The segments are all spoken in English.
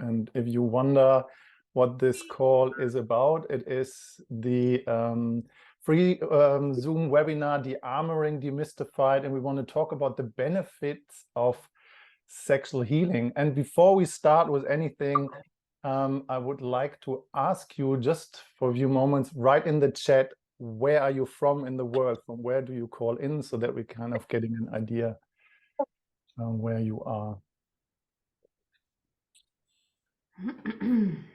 And if you wonder what this call is about, it is the free Zoom webinar, De-Armoring Demystified, and we want to talk about the benefits of sexual healing. And before we start with anything, I would like to ask you just for a few moments, write in the chat, where are you from in the world? From where do you call in, so that we kind of getting an idea where you are.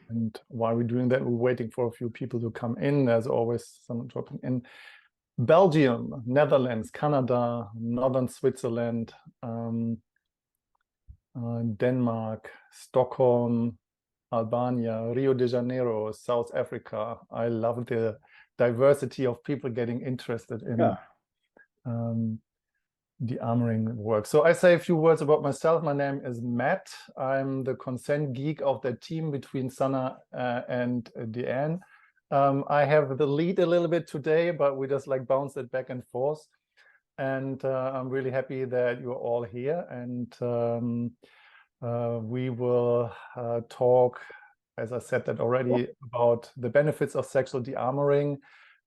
And while we're doing that, we're waiting for a few people to come in. There's always someone dropping in. Belgium, Netherlands, Canada, Northern Switzerland, Denmark, Stockholm, Albania, Rio de Janeiro, South Africa. I love the diversity of people getting interested in the armoring work. So I say a few words about myself. My name is Matt. I'm the consent geek of the team between Sana and Deanne. I have the lead a little bit today, but we just like bounce it back and forth. And I'm really happy that you're all here. And we will talk, as I said that already, about the benefits of sexual de-armoring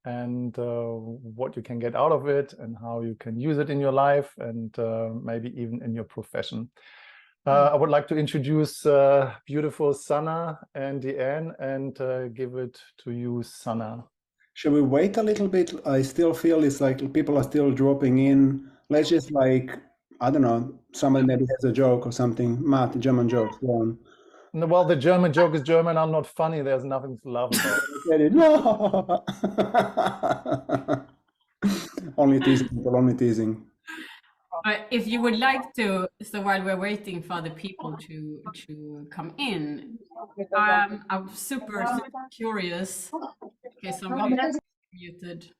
and what you can get out of it and how you can use it in your life and maybe even in your profession. I would like to introduce beautiful Sana and Deanne and give it to you, Sana. Shall we wait a little bit? I still feel it's like people are still dropping in. Let's just like, I don't know, somebody maybe has a joke or something. Matt, German jokes, go on. No, well, the German joke is German. I'm not funny. There's nothing to laugh about. No. Only teasing, people, only teasing. If you would like to, so while we're waiting for the people to come in, I'm super curious. Okay, somebody muted.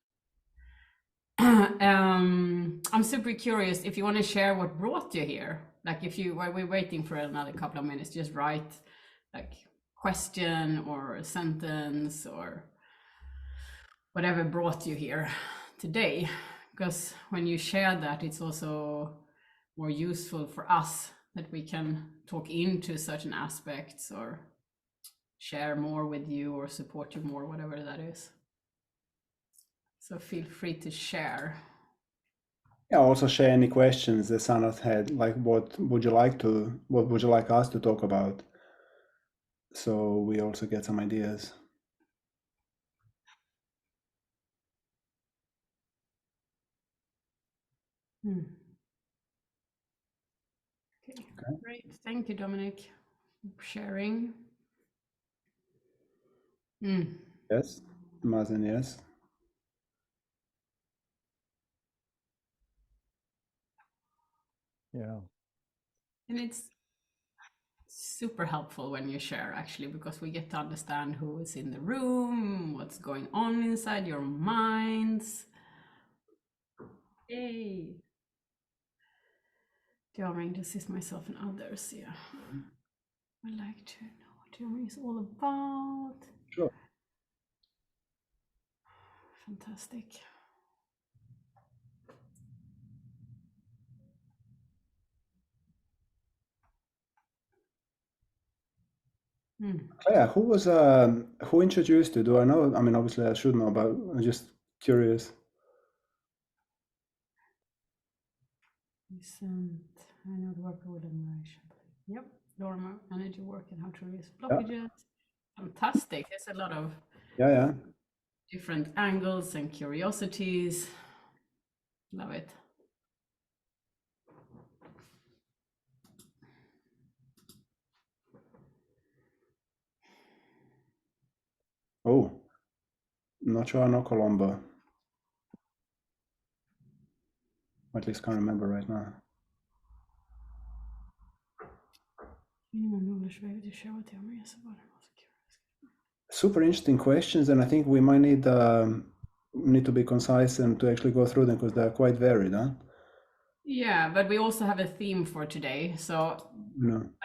I'm super curious if you want to share what brought you here. Like while we're waiting for another couple of minutes, just write like question or a sentence or whatever brought you here today. Because when you share that, it's also more useful for us that we can talk into certain aspects or share more with you or support you more, whatever that is. So feel free to share. Yeah, also share any questions that Sanat had, like what would you like us to talk about? So we also get some ideas. Okay, great. Thank you, Dominic, for sharing. Yes, Mazen, yes. Yeah. And it's super helpful when you share, actually, because we get to understand who is in the room, what's going on inside your minds. Yay. De-armoring to assist myself and others, yeah. I'd like to know what de-armoring is all about. Sure. Fantastic. Yeah, who introduced you? Do I know? I mean, obviously I should know, but I'm just curious. Recent, I know the work with admiration. Yep, Dorma, energy work and how to release blockages. Fantastic. There's a lot of different angles and curiosities. Love it. Oh, not sure I know Colombo. At least can't remember right now. Super interesting questions, and I think we might need to be concise and to actually go through them because they're quite varied, huh? Yeah, but we also have a theme for today. So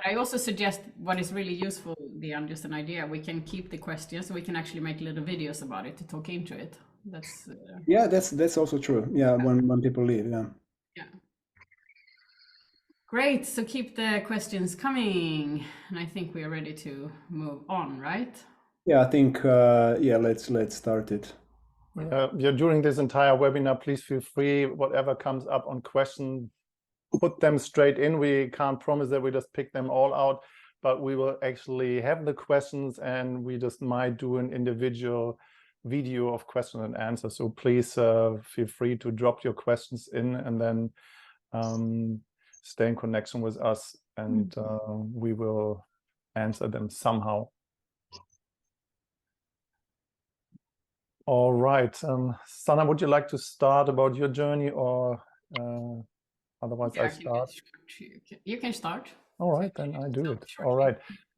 I also suggest what is really useful, Dion, just an idea. We can keep the questions so we can actually make little videos about it to talk into it. That's yeah, that's also true. Yeah, when people leave, yeah. Yeah. Great. So keep the questions coming. And I think we are ready to move on, right? Yeah, I think, yeah, let's start it. Yeah, during this entire webinar, please feel free, whatever comes up on question, put them straight in. We can't promise that we just pick them all out, but we will actually have the questions and we just might do an individual video of question and answer. So please feel free to drop your questions in and then stay in connection with us and we will answer them somehow. All right. Sana, would you like to start about your journey or otherwise I start? You can start. All right, then I do it. All right.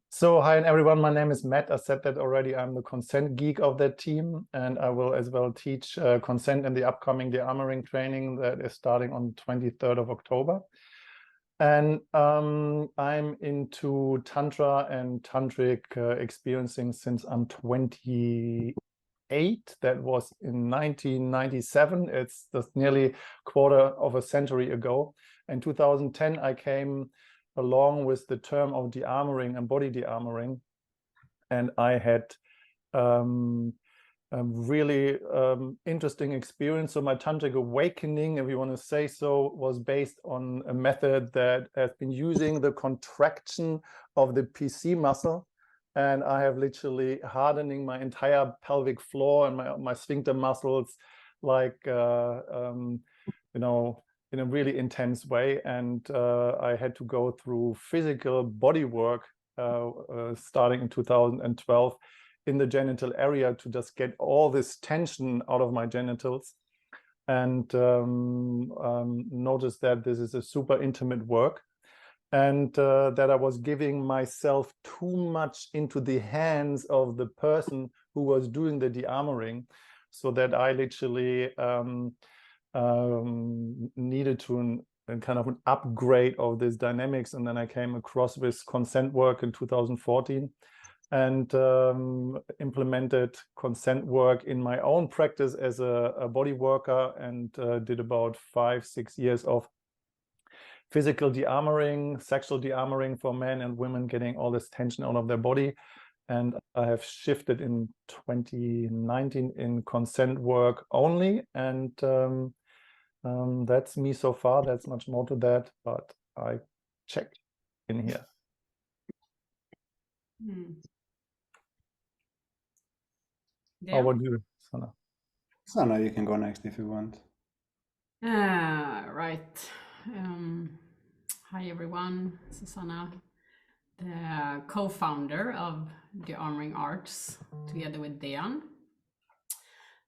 So hi everyone, my name is Matt. I said that already. I'm the consent geek of that team, and I will as well teach consent in the upcoming DearmouringArts training that is starting on 23rd of October. And I'm into Tantra and Tantric experiencing since I'm 28. That was in 1997. It's just nearly a quarter of a century ago. In 2010, I came along with the term of de-armoring and body de-armoring. And I had a really interesting experience. So my tantric awakening, if you want to say so, was based on a method that has been using the contraction of the PC muscle. And I have literally hardening my entire pelvic floor and my sphincter muscles, like, you know, in a really intense way. And I had to go through physical body work starting in 2012 in the genital area to just get all this tension out of my genitals. And notice that this is a super intimate work. And that I was giving myself too much into the hands of the person who was doing the de-armoring, so that I literally needed to kind of an upgrade of this dynamics. And then I came across this consent work in 2014 and implemented consent work in my own practice as a body worker, and did about 5-6 years of physical de-armoring, sexual de-armoring for men and women, getting all this tension out of their body. And I have shifted in 2019 in consent work only. And that's me so far. That's much more to that, but I check in here. Yeah. How about you, Sana? Sana, you can go next if you want. Right. Hi everyone, Susanna, the co-founder of DearmouringArts together with Dean.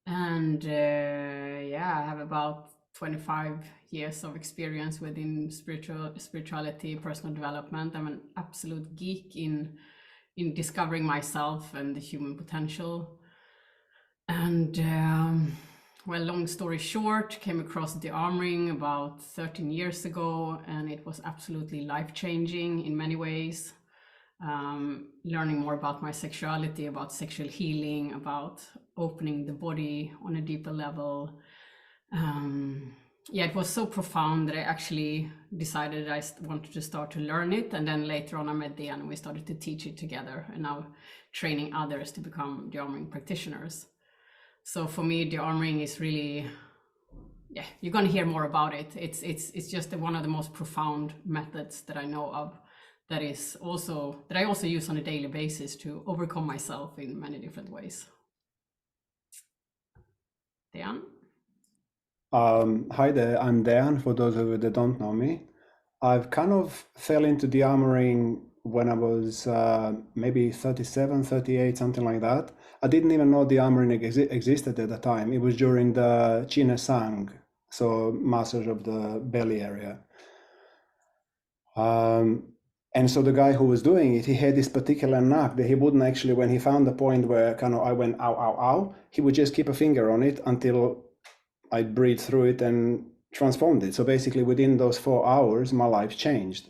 And yeah, I have about 25 years of experience within spirituality, personal development. I'm an absolute geek in discovering myself and the human potential. And well, long story short, came across de-armoring about 13 years ago, and it was absolutely life-changing in many ways. Learning more about my sexuality, about sexual healing, about opening the body on a deeper level. Yeah, it was so profound that I actually decided I wanted to start to learn it. And then later on I met Dean and we started to teach it together, and now training others to become de-armoring practitioners. So for me, de-armoring is really, yeah, you're going to hear more about it. It's just one of the most profound methods that I know of, that I also use on a daily basis to overcome myself in many different ways. Dean? Hi there, I'm Dean, for those of you that don't know me. I've kind of fell into de-armoring when I was maybe 37, 38, something like that. I didn't even know de-armoring existed at the time. It was during the Chine Sang, so massage of the belly area. And so the guy who was doing it, he had this particular knack that he wouldn't actually, when he found the point where kind of I went, ow, ow, ow, he would just keep a finger on it until I breathed through it and transformed it. So basically within those 4 hours, my life changed.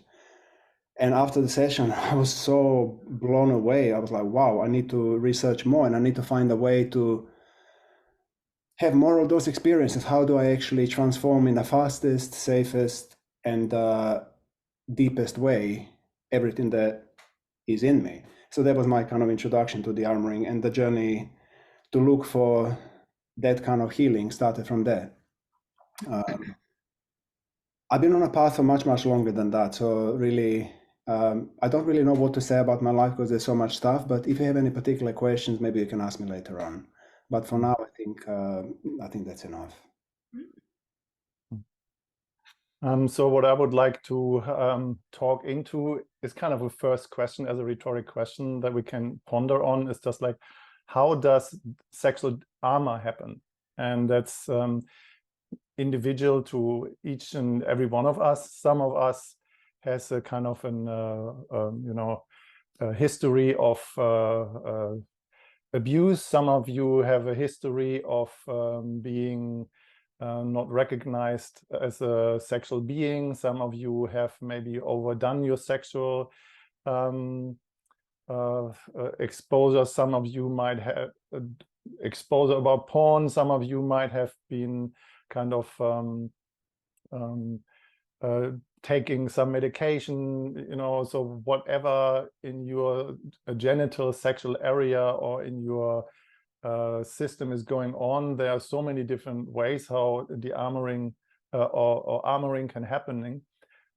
And after the session, I was so blown away. I was like, wow, I need to research more, and I need to find a way to have more of those experiences. How do I actually transform in the fastest, safest, and deepest way everything that is in me. So that was my kind of introduction to the armoring, and the journey to look for that kind of healing started from there. I've been on a path for much, much longer than that. So really, I don't really know what to say about my life because there's so much stuff, but if you have any particular questions, maybe you can ask me later on. But for now, I think that's enough. So what I would like to talk into is kind of a first question as a rhetoric question that we can ponder on, is just like, how does sexual armor happen? And that's individual to each and every one of us. Some of us has a kind of an a history of abuse. Some of you have a history of being not recognized as a sexual being. Some of you have maybe overdone your sexual exposure. Some of you might have exposure about porn. Some of you might have been kind of taking some medication, you know, so whatever in your genital sexual area or in your system is going on, there are so many different ways how the armoring or armoring can happen.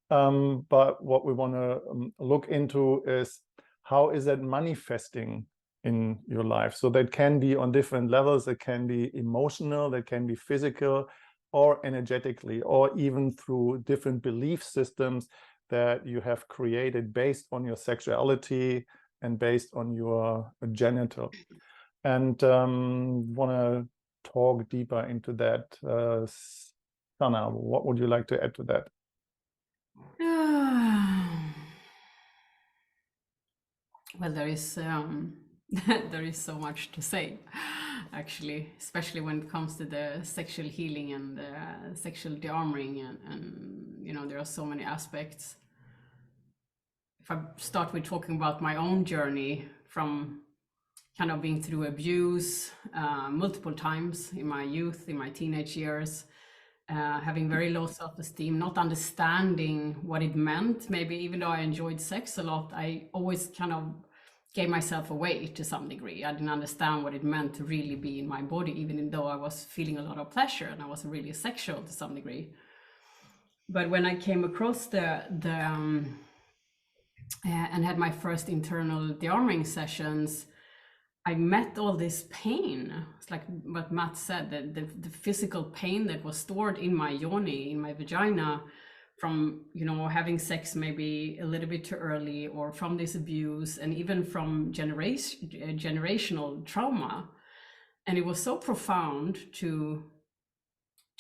But what we want to look into is, how is that manifesting in your life? So that can be on different levels. It can be emotional, that can be physical, or energetically, or even through different belief systems that you have created based on your sexuality and based on your genital. And want to talk deeper into that. Sana, what would you like to add to that? Well, there is there is so much to say, actually, especially when it comes to the sexual healing and sexual de-armoring, and you know, there are so many aspects. If I start with talking about my own journey from kind of being through abuse multiple times in my youth, in my teenage years, having very low self-esteem, not understanding what it meant. Maybe even though I enjoyed sex a lot, I always kind of gave myself away to some degree. I didn't understand what it meant to really be in my body, even though I was feeling a lot of pleasure and I was really sexual to some degree. But when I came across and had my first internal de-armoring sessions, I met all this pain. It's like what Matt said, that the physical pain that was stored in my yoni, in my vagina, from, you know, having sex maybe a little bit too early, or from this abuse, and even from generational trauma. And it was so profound to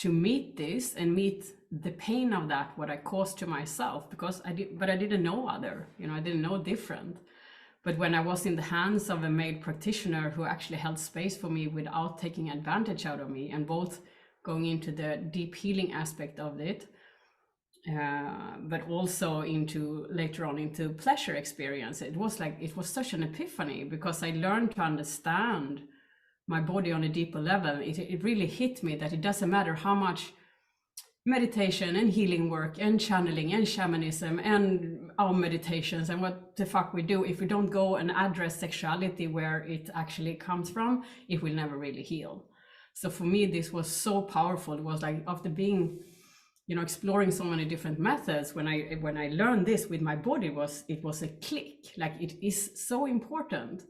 meet this and meet the pain of that, what I caused to myself, because I didn't know other, you know, I didn't know different. But when I was in the hands of a male practitioner who actually held space for me without taking advantage out of me, and both going into the deep healing aspect of it, but also into later on into pleasure experience, it was such an epiphany, because I learned to understand my body on a deeper level. It really hit me that it doesn't matter how much meditation and healing work and channeling and shamanism and our meditations and what the fuck we do, if we don't go and address sexuality where it actually comes from, it will never really heal. So for me, this was so powerful. It was like, after being, you know, exploring so many different methods, when I learned this with my body, it was a click. Like, it is so important.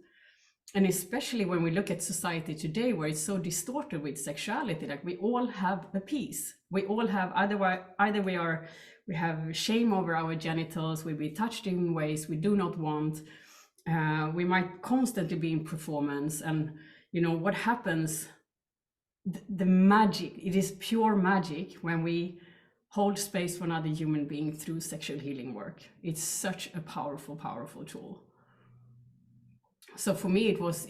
And especially when we look at society today, where it's so distorted with sexuality, like, we all have a piece. We all have, either we have shame over our genitals, we be touched in ways we do not want. We might constantly be in performance, and you know what happens. The magic, it is pure magic when we hold space for another human being through sexual healing work. It's such a powerful, powerful tool. So for me, it was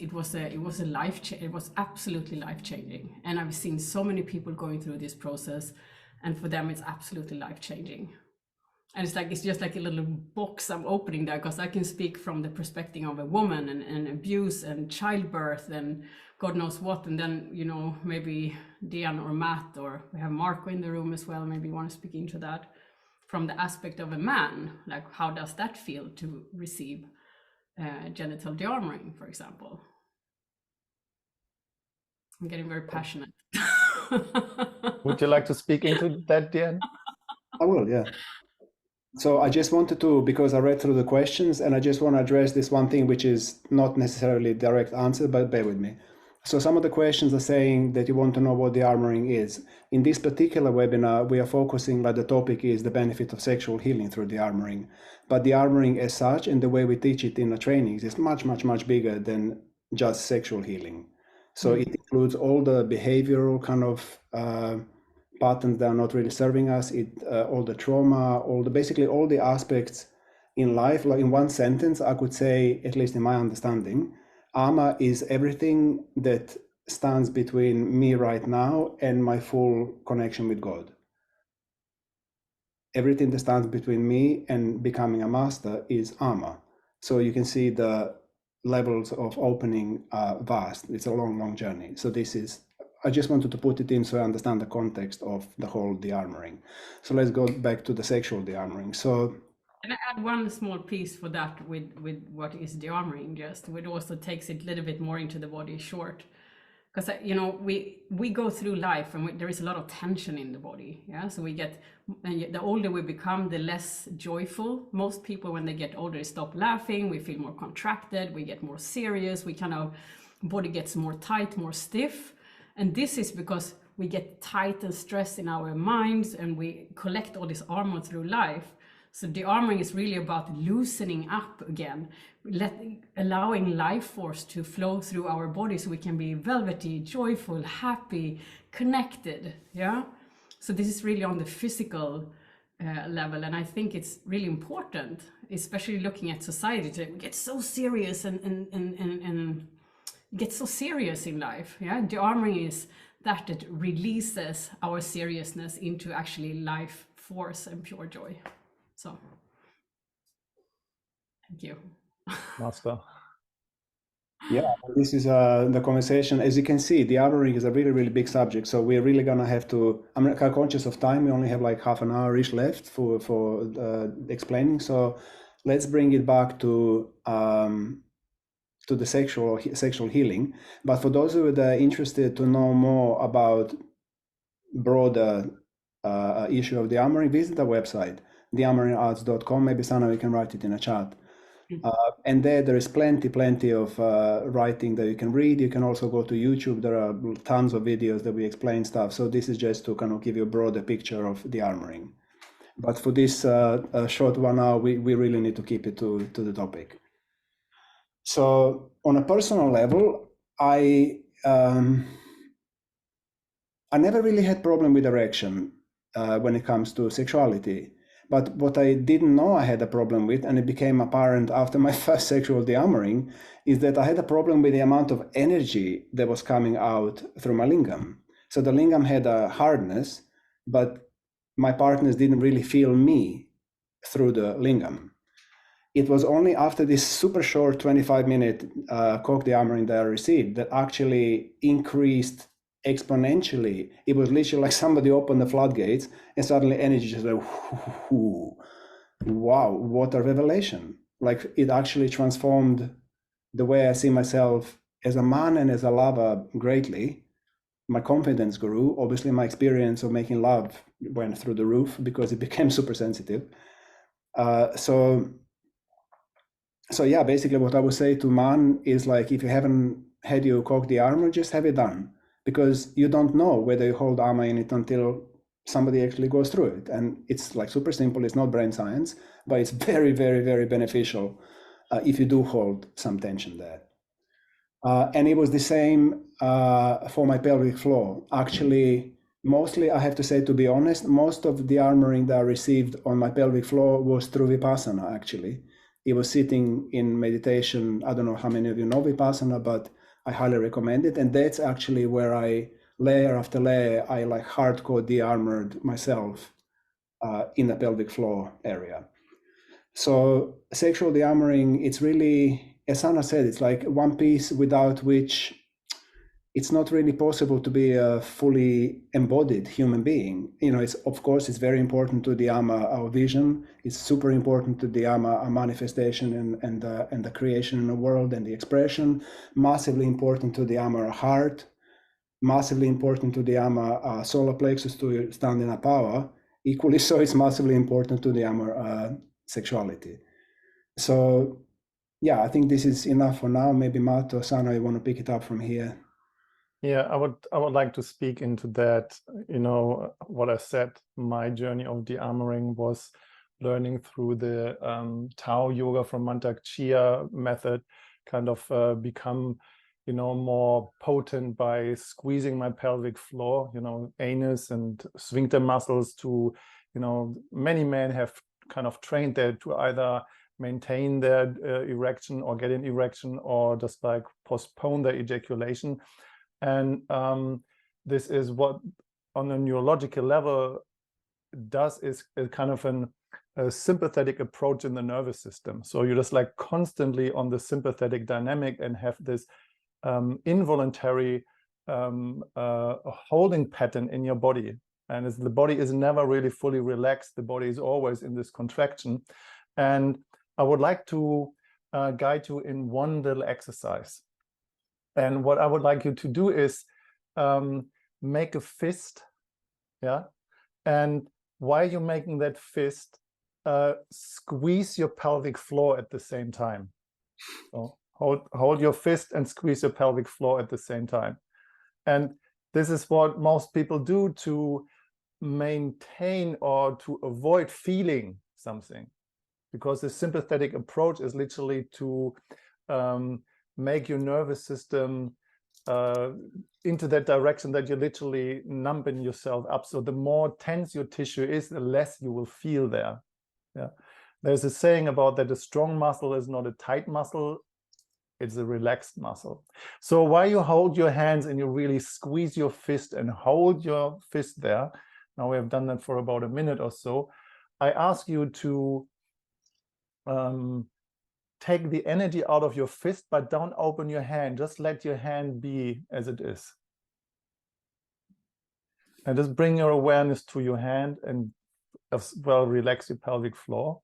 absolutely life-changing. And I've seen so many people going through this process, and for them, it's absolutely life-changing. And it's just like a little box I'm opening there, because I can speak from the perspective of a woman, and abuse and childbirth and God knows what. And then, you know, maybe Dian or Matt, or we have Marco in the room as well, maybe you want to speak into that. from the aspect of a man, like how does that feel to receive genital de-armoring, for example? I'm getting very passionate. Would you like to speak into that, Diane? I will, yeah. So I just wanted to, because I read through the questions, and I just want to address this one thing, which is not necessarily a direct answer, but bear with me. So some of the questions are saying that you want to know what the armoring is. In this particular webinar, we are focusing, like the topic is the benefit of sexual healing through the armoring. But the armoring as such, and the way we teach it in the trainings, is much, much, much bigger than just sexual healing. So it includes all the behavioral kind of patterns that are not really serving us, all the trauma, basically all the aspects in life. Like in one sentence, I could say, at least in my understanding, Ama is everything that stands between me right now and my full connection with God. Everything that stands between me and becoming a master is Ama. So you can see the levels of opening are vast. It's a long, long journey. So I just wanted to put it in so I understand the context of the whole de-armoring. So let's go back to the sexual de-armoring. So can I add one small piece for that with what is de-armoring? Just it also takes it a little bit more into the body short, because we go through life and there is a lot of tension in the body. Yeah, so the older we become, the less joyful. Most people, when they get older, stop laughing. We feel more contracted. We get more serious. Body gets more tight, more stiff. And this is because we get tight and stressed in our minds, and we collect all this armor through life. So de-armoring is really about loosening up again, allowing life force to flow through our body so we can be velvety, joyful, happy, connected. Yeah. So this is really on the physical level, and I think it's really important, especially looking at society today. We get so serious and get so serious in life. Yeah, de-armoring is that releases our seriousness into actually life force and pure joy. So thank you, Master. yeah, this is the conversation. As you can see, the armoring is a really, really big subject. So we're really gonna have to, I'm conscious of time. We only have like half an hour-ish left for explaining. So let's bring it back to the sexual healing. But for those who are interested to know more about broader issue of the armoring, visit the website, DearmouringArts.com. Maybe Sana, we can write it in a chat. And there is plenty of writing that you can read. You can also go to YouTube. There are tons of videos that we explain stuff. So this is just to kind of give you a broader picture of the armoring. But for this short 1 hour, we really need to keep it to the topic. So on a personal level, I never really had problem with erection when it comes to sexuality. But what I didn't know I had a problem with, and it became apparent after my first sexual de-armoring, is that I had a problem with the amount of energy that was coming out through my lingam. So the lingam had a hardness, but my partners didn't really feel me through the lingam. It was only after this super short 25-minute cock de-armoring that I received that actually increased exponentially. It was literally like somebody opened the floodgates and suddenly energy just like, wow, what a revelation. Like it actually transformed the way I see myself as a man and as a lover greatly. My confidence grew. Obviously, my experience of making love went through the roof because it became super sensitive. So yeah, basically what I would say to man is like, if you haven't had your cock de-armor, just have it done. Because you don't know whether you hold armor in it until somebody actually goes through it. And it's like super simple. It's not brain science, but it's very, very, very beneficial if you do hold some tension there. And it was the same for my pelvic floor. Actually, mostly, I have to say, to be honest, most of the armoring that I received on my pelvic floor was through Vipassana, actually. It was sitting in meditation. I don't know how many of you know Vipassana, but I highly recommend it. And that's actually where I, layer after layer, I like hardcore de-armored myself in the pelvic floor area. So sexual de-armoring, it's really, as Anna said, it's like one piece without which it's not really possible to be a fully embodied human being. You know, it's, of course, it's very important to de-arm our vision. It's super important to de-arm our manifestation and the creation in the world and the expression. Massively important to de-arm our heart. Massively important to de-arm our solar plexus to stand in our power. Equally so, it's massively important to de-arm our sexuality. So, yeah, I think this is enough for now. Maybe Matt or Sana, you want to pick it up from here? Yeah, I would like to speak into that. You know, what I said, my journey of de-armoring was learning through the Tao yoga from Mantak Chia method, kind of become, you know, more potent by squeezing my pelvic floor, you know, anus and sphincter muscles to, you know, many men have kind of trained there to either maintain their erection or get an erection or just like postpone their ejaculation. And this is what on a neurological level does is a kind of a sympathetic approach in the nervous system. So you're just like constantly on the sympathetic dynamic and have this involuntary holding pattern in your body. And the body is never really fully relaxed. The body is always in this contraction. And I would like to guide you in one little exercise. And what I would like you to do is make a fist, yeah? And while you're making that fist, squeeze your pelvic floor at the same time. So hold your fist and squeeze your pelvic floor at the same time. And this is what most people do to maintain or to avoid feeling something, because the sympathetic approach is literally to make your nervous system into that direction that you're literally numbing yourself up. So the more tense your tissue is, the less you will feel there. Yeah, there's a saying about that a strong muscle is not a tight muscle, it's a relaxed muscle. So while you hold your hands and you really squeeze your fist and hold your fist there, now we have done that for about a minute or so, I ask you to take the energy out of your fist, but don't open your hand. Just let your hand be as it is. And just bring your awareness to your hand and as well relax your pelvic floor.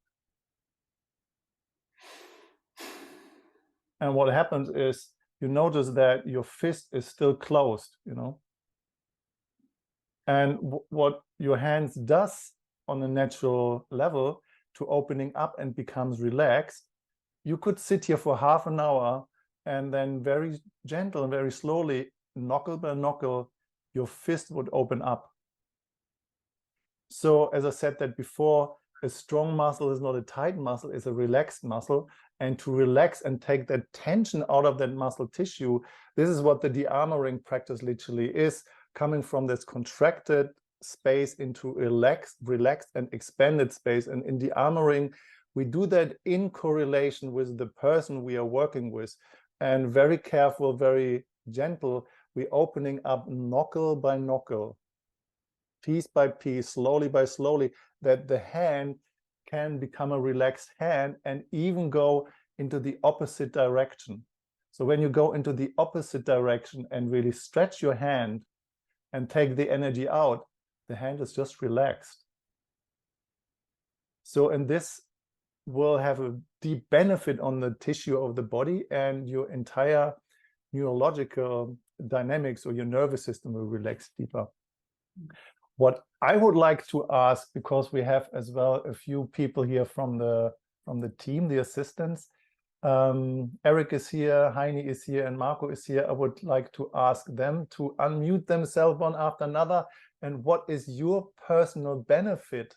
And what happens is you notice that your fist is still closed, you know. And what your hands does on a natural level to opening up and becomes relaxed, you could sit here for half an hour and then very gentle and very slowly, knuckle by knuckle, your fist would open up. So as I said that before, a strong muscle is not a tight muscle, it's a relaxed muscle. And to relax and take that tension out of that muscle tissue, this is what the de-armoring practice literally is, coming from this contracted space into relaxed and expanded space. And in de-armoring, we do that in correlation with the person we are working with, and very careful, very gentle, we're opening up knuckle by knuckle, piece by piece, slowly by slowly, that the hand can become a relaxed hand and even go into the opposite direction. So when you go into the opposite direction and really stretch your hand and take the energy out, the hand is just relaxed. So in this will have a deep benefit on the tissue of the body, and your entire neurological dynamics or your nervous system will relax deeper. What I would like to ask, because we have as well a few people here from the team, the assistants, Eric is here, Heini is here, and Marco is here. I would like to ask them to unmute themselves one after another. And what is your personal benefit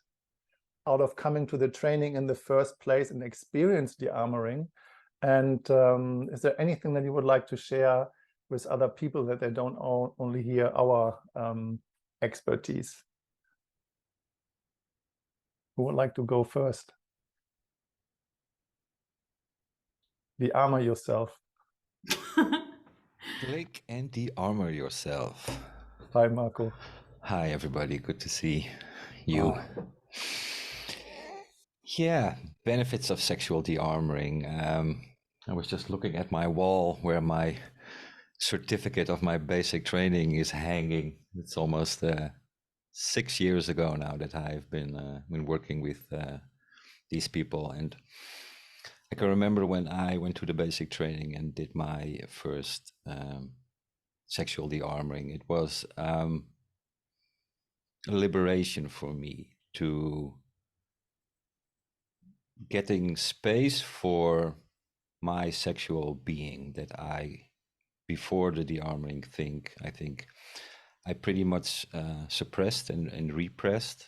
out of coming to the training in the first place and experience de-armoring? And is there anything that you would like to share with other people that they don't only hear our expertise? Who would like to go first? De-armor yourself. Click and de-armor yourself. Hi, Marco. Hi, everybody. Good to see you. Yeah, benefits of sexual de-armoring. I was just looking at my wall where my certificate of my basic training is hanging. It's almost 6 years ago now that I've been working with these people, and I can remember when I went to the basic training and did my first sexual de-armoring. It was a liberation for me to getting space for my sexual being that I, before the de-armoring I think I pretty much suppressed and repressed.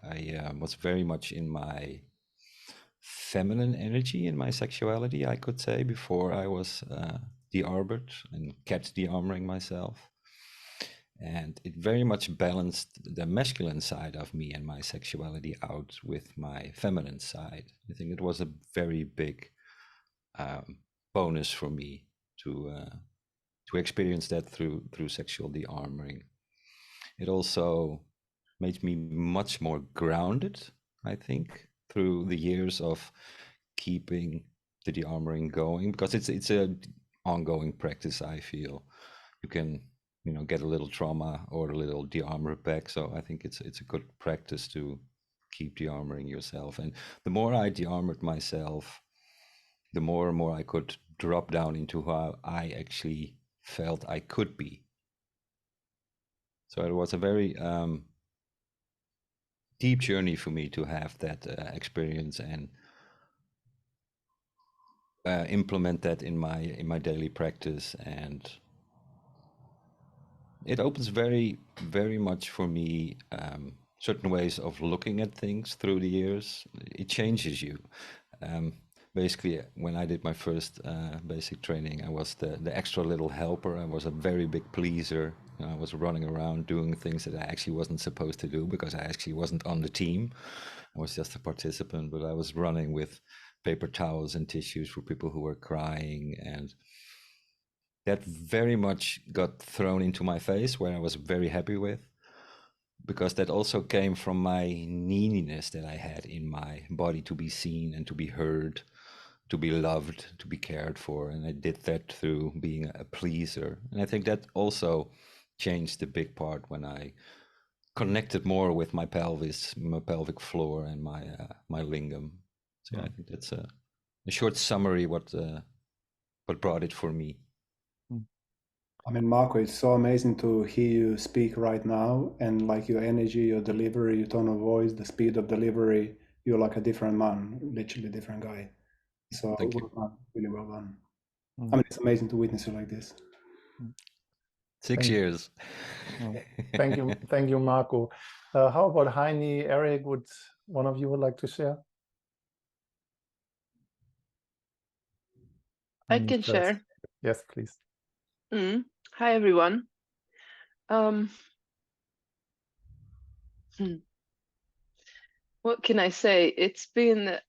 I was very much in my feminine energy, in my sexuality, I could say, before I was de-armored and kept de-armoring myself. And it very much balanced the masculine side of me and my sexuality out with my feminine side. I think it was a very big bonus for me to experience that through sexual de-armoring. It also made me much more grounded, I think, through the years of keeping the de-armoring going, because it's a ongoing practice. I feel you can get a little trauma or a little de-armor back, so I think it's a good practice to keep de-armoring yourself. And the more I de-armored myself, the more and more I could drop down into how I actually felt I could be. So it was a very deep journey for me to have that experience and implement that in my daily practice. And it opens very, very much for me certain ways of looking at things through the years. It changes you. Basically, when I did my first basic training, I was the extra little helper. I was a very big pleaser. I was running around doing things that I actually wasn't supposed to do because I actually wasn't on the team. I was just a participant, but I was running with paper towels and tissues for people who were crying. And that very much got thrown into my face, where I was very happy with, because that also came from my neediness that I had in my body to be seen and to be heard, to be loved, to be cared for. And I did that through being a pleaser. And I think that also changed the big part when I connected more with my pelvis, my pelvic floor, and my lingam. So I think that's a short summary what brought it for me. I mean, Marco, it's so amazing to hear you speak right now, and like your energy, your delivery, your tone of voice, the speed of delivery, you're like a different man, literally a different guy. So Thank you. well done, really well done. I mean, it's amazing to witness you like this. 6 years. Thank you, Marco. How about Heini, Eric? Would one of you would like to share? I can share. Yes, please. Hi, everyone. What can I say? It's been a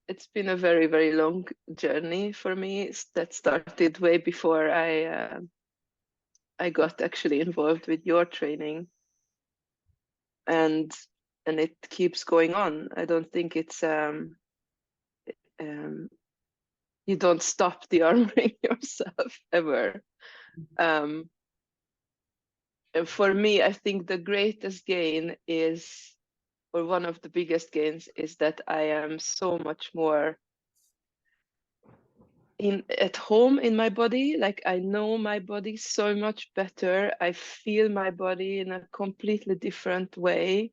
very, very long journey for me that started way before I got actually involved with your training, and it keeps going on. I don't think it's you don't stop de-armoring yourself ever. And for me, I think the greatest gain is, or one of the biggest gains, is that I am so much more at home in my body. Like, I know my body so much better. I feel my body in a completely different way.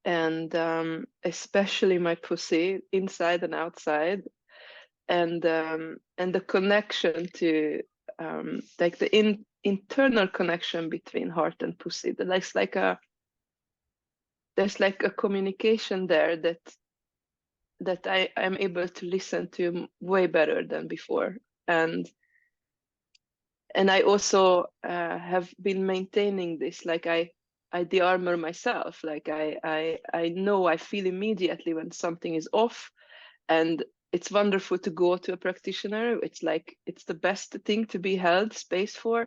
And especially my pussy, inside and outside. And the connection to like the internal connection between heart and pussy. There's like a communication there that I'm able to listen to way better than before. And I also have been maintaining this. Like, I de-armor myself. Like, I know, I feel immediately when something is off, and it's wonderful to go to a practitioner. It's like, it's the best thing to be held space for.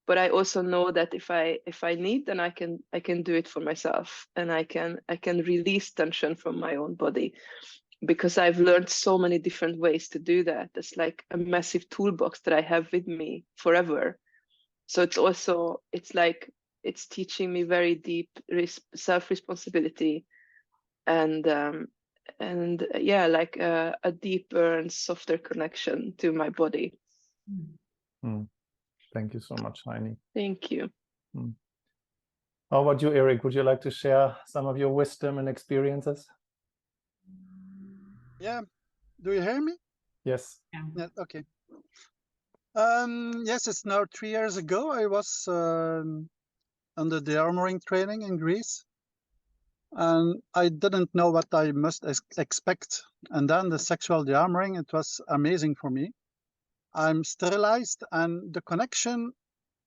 But I also know that if I need, then I can do it for myself, and I can release tension from my own body. because I've learned so many different ways to do that. It's like a massive toolbox that I have with me forever. So it's like it's teaching me very deep self-responsibility and yeah, like a deeper and softer connection to my body. Thank you so much, Heini. Thank you. How about you, Eric? Would you like to share some of your wisdom and experiences? Yeah. Do you hear me? Yes. Yeah. Okay. Yes, it's now 3 years ago. I was on the DearmouringArts training in Greece, and I didn't know what I must expect. And then the sexual DearmouringArts, it was amazing for me. I'm sterilized, and the connection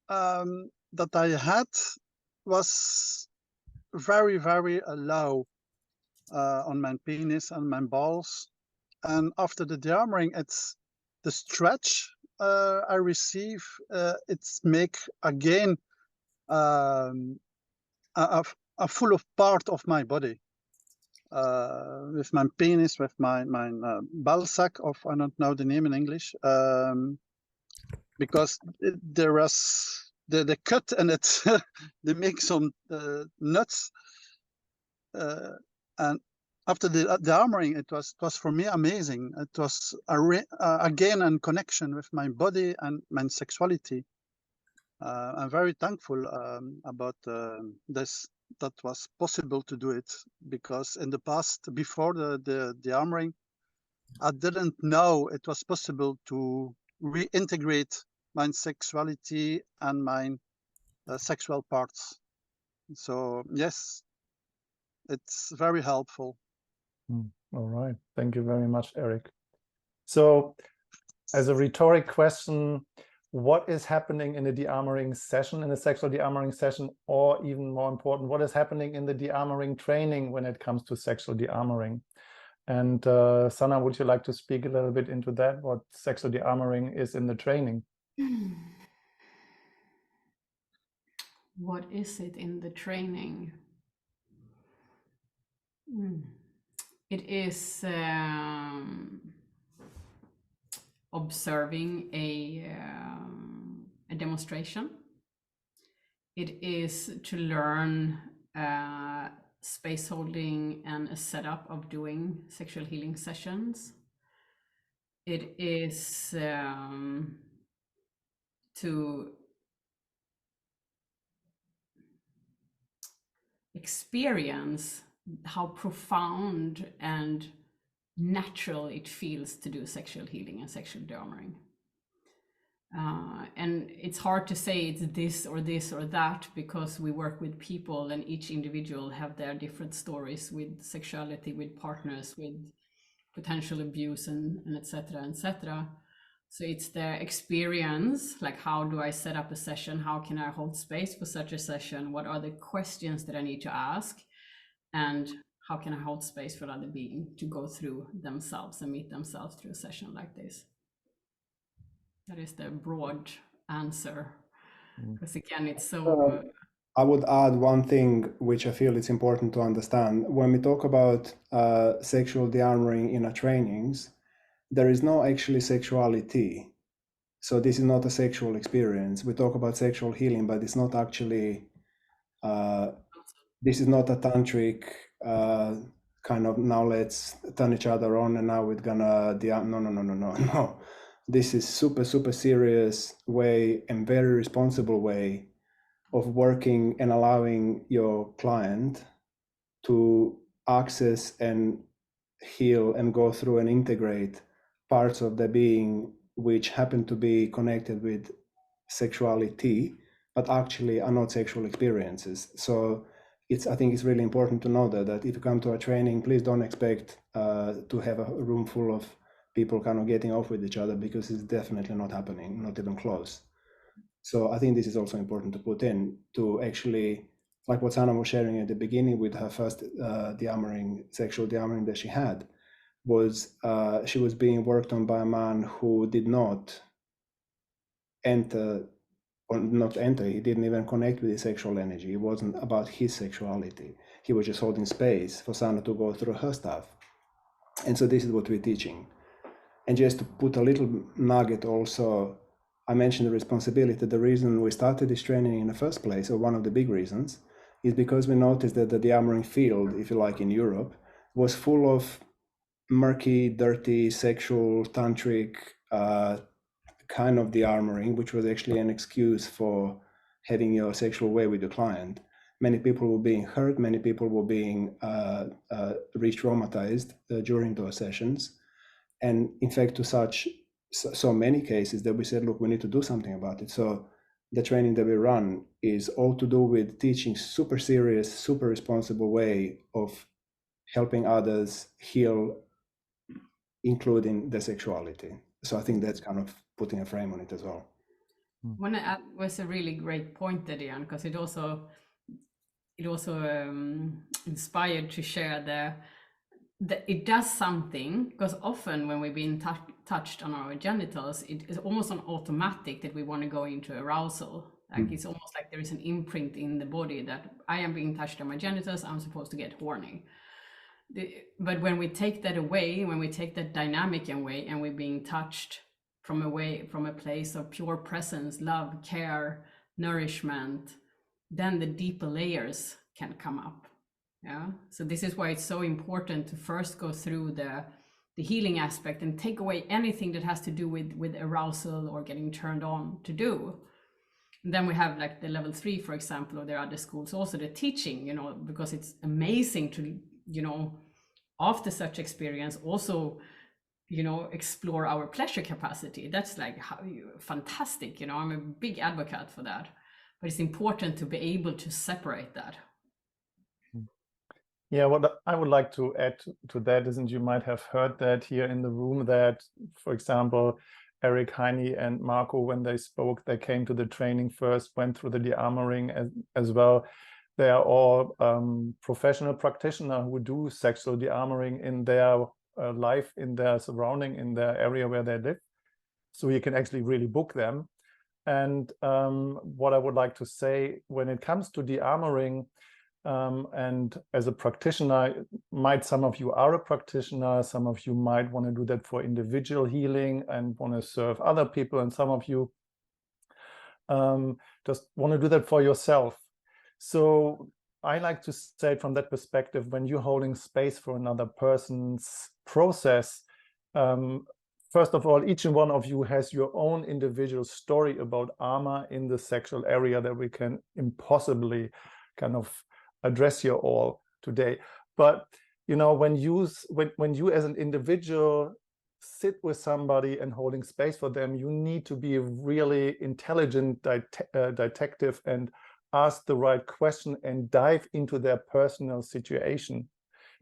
that I had was very, very low on my penis and my balls. And after the DearmouringArts, it's the stretch I receive. It's make again a full of part of my body. With my penis, with my ball sack, of I don't know the name in English, because there was the cut and it they make some nuts, and after the DearmouringArts, it was for me amazing. It was again a connection with my body and my sexuality. I'm very thankful about this, that was possible to do it, because in the past, before the DearmouringArts, I didn't know it was possible to reintegrate my sexuality and my sexual parts. So yes, it's very helpful. All right. Thank you very much, Eric. So as a rhetoric question, what is happening in the de-armoring session, in the sexual de-armoring session, or even more important, what is happening in the de-armoring training when it comes to sexual de-armoring? And Sanna, would you like to speak a little bit into that, what sexual de-armoring is in the training? What is it in the training? It is observing a demonstration. It is to learn space holding and a setup of doing sexual healing sessions. It is to experience how profound and natural it feels to do sexual healing and sexual de-armoring. And it's hard to say it's this or this or that, because we work with people and each individual have their different stories with sexuality, with partners, with potential abuse and etc. etc. So it's their experience, like how do I set up a session? How can I hold space for such a session? What are the questions that I need to ask? And how can I hold space for another being to go through themselves and meet themselves through a session like this? That is the broad answer. Because again, it's so... I would add one thing which I feel it's important to understand. When we talk about sexual de-armoring in our trainings, there is no actually sexuality. So this is not a sexual experience. We talk about sexual healing, but it's not actually, this is not a tantric kind of, now let's turn each other on and now we're gonna, no. This is super serious way and very responsible way of working and allowing your client to access and heal and go through and integrate parts of their being which happen to be connected with sexuality, but actually are not sexual experiences. So I think it's really important to know that if you come to a training, please don't expect to have a room full of people kind of getting off with each other, because it's definitely not happening, not even close. So I think this is also important to put in, to actually, like what Sanna was sharing at the beginning with her first sexual de-armoring that she had, was she was being worked on by a man who did not enter, he didn't even connect with his sexual energy. It wasn't about his sexuality. He was just holding space for Sanna to go through her stuff. And so this is what we're teaching. And just to put a little nugget also, I mentioned the responsibility. The reason we started this training in the first place, or one of the big reasons, is because we noticed that the de-armoring field, if you like, in Europe, was full of murky, dirty, sexual, tantric kind of de-armoring, which was actually an excuse for having your sexual way with your client. Many people were being hurt, many people were being re-traumatized during those sessions. And in fact, to so many cases that we said, look, we need to do something about it. So the training that we run is all to do with teaching super serious, super responsible way of helping others heal, including their sexuality. So I think that's kind of putting a frame on it as well. One was a really great point, Diane, because it also inspired to share that it does something, because often when we've been touched on our genitals, it is almost an automatic that we want to go into arousal. Like it's almost like there is an imprint in the body that I am being touched on my genitals, I'm supposed to get horny. But when we take that away, when we take that dynamic away, and we're being touched from a place of pure presence, love, care, nourishment, then the deeper layers can come up. Yeah. So this is why it's so important to first go through the healing aspect and take away anything that has to do with arousal or getting turned on to do. And then we have like the level 3, for example, or there are other schools also the teaching, because it's amazing to, after such experience also, explore our pleasure capacity. That's like fantastic. I'm a big advocate for that, but it's important to be able to separate that. Yeah, what I would like to add to that is, and you might have heard that here in the room, that, for example, Eric, Heini, and Marco, when they spoke, they came to the training first, went through the de-armoring as well. They are all professional practitioners who do sexual de-armoring in their life, in their surrounding, in their area where they live. So you can actually really book them. And what I would like to say, when it comes to de-armoring, and as a practitioner, some of you are a practitioner, some of you might want to do that for individual healing and want to serve other people, and some of you just want to do that for yourself. So I like to say from that perspective, when you're holding space for another person's process, first of all, each and one of you has your own individual story about armor in the sexual area that we can impossibly kind of address you all today. But when you as an individual sit with somebody and holding space for them, you need to be a really intelligent detective and ask the right question and dive into their personal situation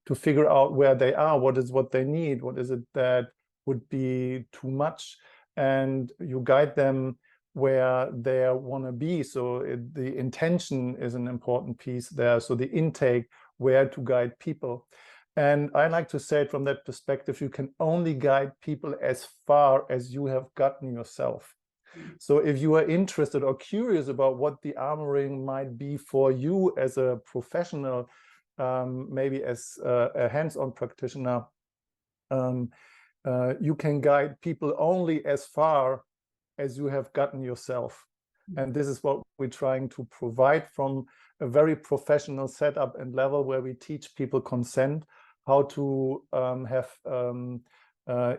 to figure out where they are, what they need, what is it that would be too much, and you guide them where they want to be. So the intention is an important piece there. So the intake, where to guide people. And I like to say it from that perspective, you can only guide people as far as you have gotten yourself. So if you are interested or curious about what the armoring might be for you as a professional, maybe as a hands-on practitioner, you can guide people only as far as you have gotten yourself. And this is what we're trying to provide from a very professional setup and level, where we teach people consent, how to have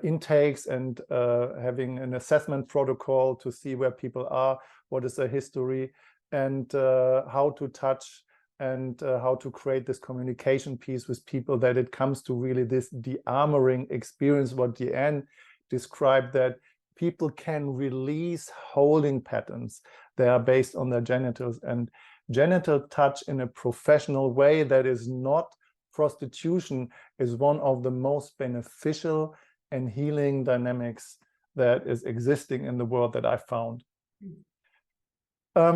intakes, and having an assessment protocol to see where people are, what is their history, and how to touch, and how to create this communication piece with people, that it comes to really this de-armoring experience, what Deanne described, that people can release holding patterns that are based on their genitals, and genital touch in a professional way that is not prostitution is one of the most beneficial and healing dynamics that is existing in the world that I found.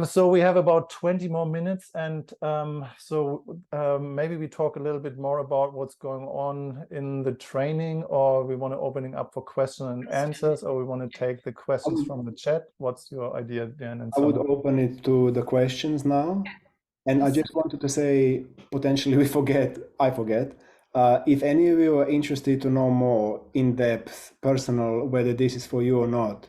So we have about 20 more minutes, and maybe we talk a little bit more about what's going on in the training, or we want to opening up for questions and answers, or we want to take the questions from the chat. What's your idea, Dan? And I would open it to the questions now. And I just wanted to say, potentially I forget, If any of you are interested to know more in-depth, personal, whether this is for you or not,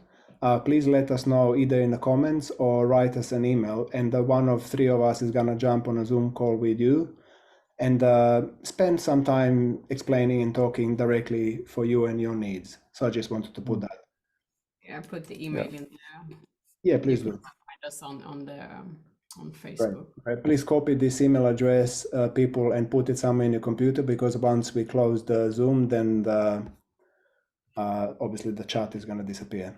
please let us know either in the comments or write us an email, and one of three of us is gonna jump on a Zoom call with you and spend some time explaining and talking directly for you and your needs. So I just wanted to put that. Yeah, put the email in there. Yeah, please You do. can find us on Facebook. Right. Please copy this email address, people, and put it somewhere in your computer, because once we close the Zoom, then obviously the chat is going to disappear.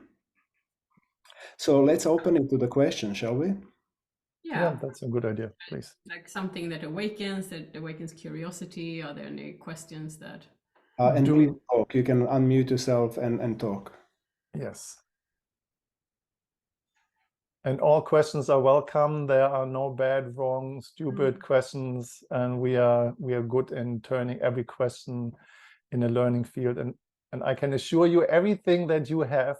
So let's open it to the question, shall we? Yeah, that's a good idea, please. like something that awakens curiosity. Are there any questions that? And please talk. You can unmute yourself and talk. Yes. And all questions are welcome. There are no bad, wrong, stupid questions, and we are good in turning every question in a learning field. And I can assure you, everything that you have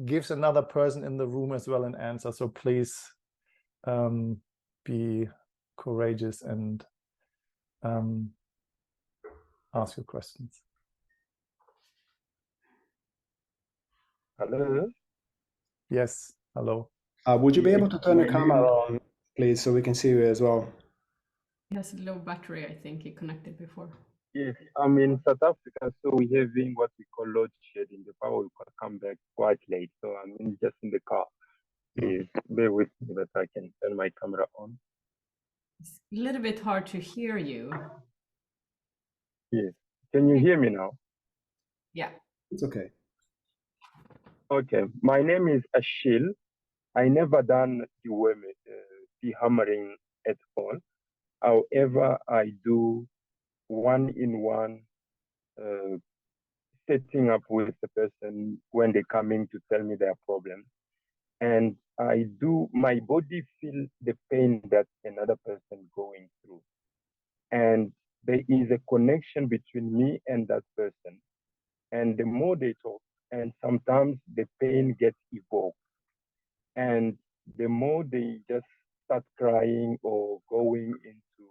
gives another person in the room as well an answer. So please be courageous and ask your questions. Hello. Yes. Hello. Would you be able to turn my the camera on, please, so we can see you as well? He has a low battery, I think he connected before. Yes, I'm in South Africa, so we're having what we call load shedding. The power will come back quite late, so I'm just in the car. Please bear with me that I can turn my camera on. It's a little bit hard to hear you. Yes. Can you hear me now? Yeah. It's okay. Okay. My name is Ashil. I never done dehammering at all. However, I do one-in-one setting up with the person when they come in to tell me their problem. And my body feels the pain that another person going through. And there is a connection between me and that person. And the more they talk, and sometimes the pain gets evoked. And the more they just start crying or going into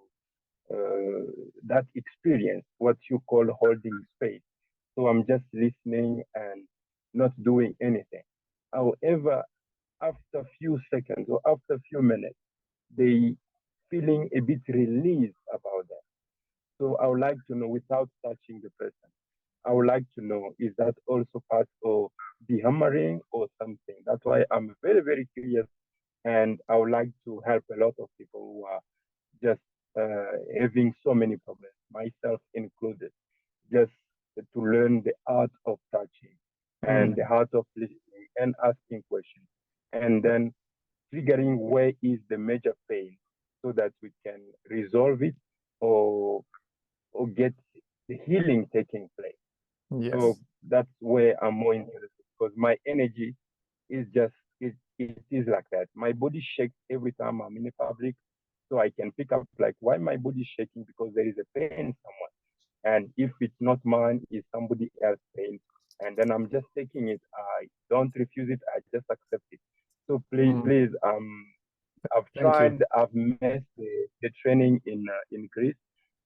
that experience, what you call holding space. So I'm just listening and not doing anything. However, after a few seconds or after a few minutes, they feeling a bit relieved about that. So I would like to know, without touching the person, I would like to know, is that also part of dehammering or something? That's why I'm very, very curious, and I would like to help a lot of people who are just having so many problems, myself included, just to learn the art of touching and the art of listening and asking questions, and then figuring where is the major pain so that we can resolve it or get the healing taking place. Yes. So that's where I'm more interested, because my energy is just, it is like that. My body shakes every time I'm in a public, so I can pick up like why my body is shaking, because there is a pain somewhere. And if it's not mine, it's somebody else's pain. And then I'm just taking it. I don't refuse it. I just accept it. So please, I've tried, I've missed the training in Greece,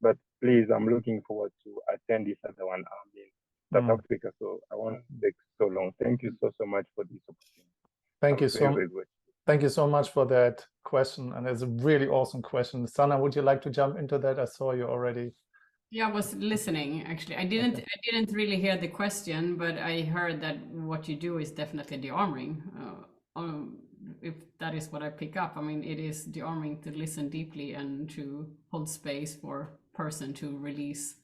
but please, I'm looking forward to attend this other one. I'm in South Africa, so I won't take so long. Thank you so much for this opportunity. Thank you so much. Thank you so much for that question, and it's a really awesome question. Sana, would you like to jump into that? I saw you already. Yeah, I was listening actually. I didn't really hear the question, but I heard that what you do is definitely dearming. If that is what I pick up, I mean, it is dearming to listen deeply and to hold space for person to release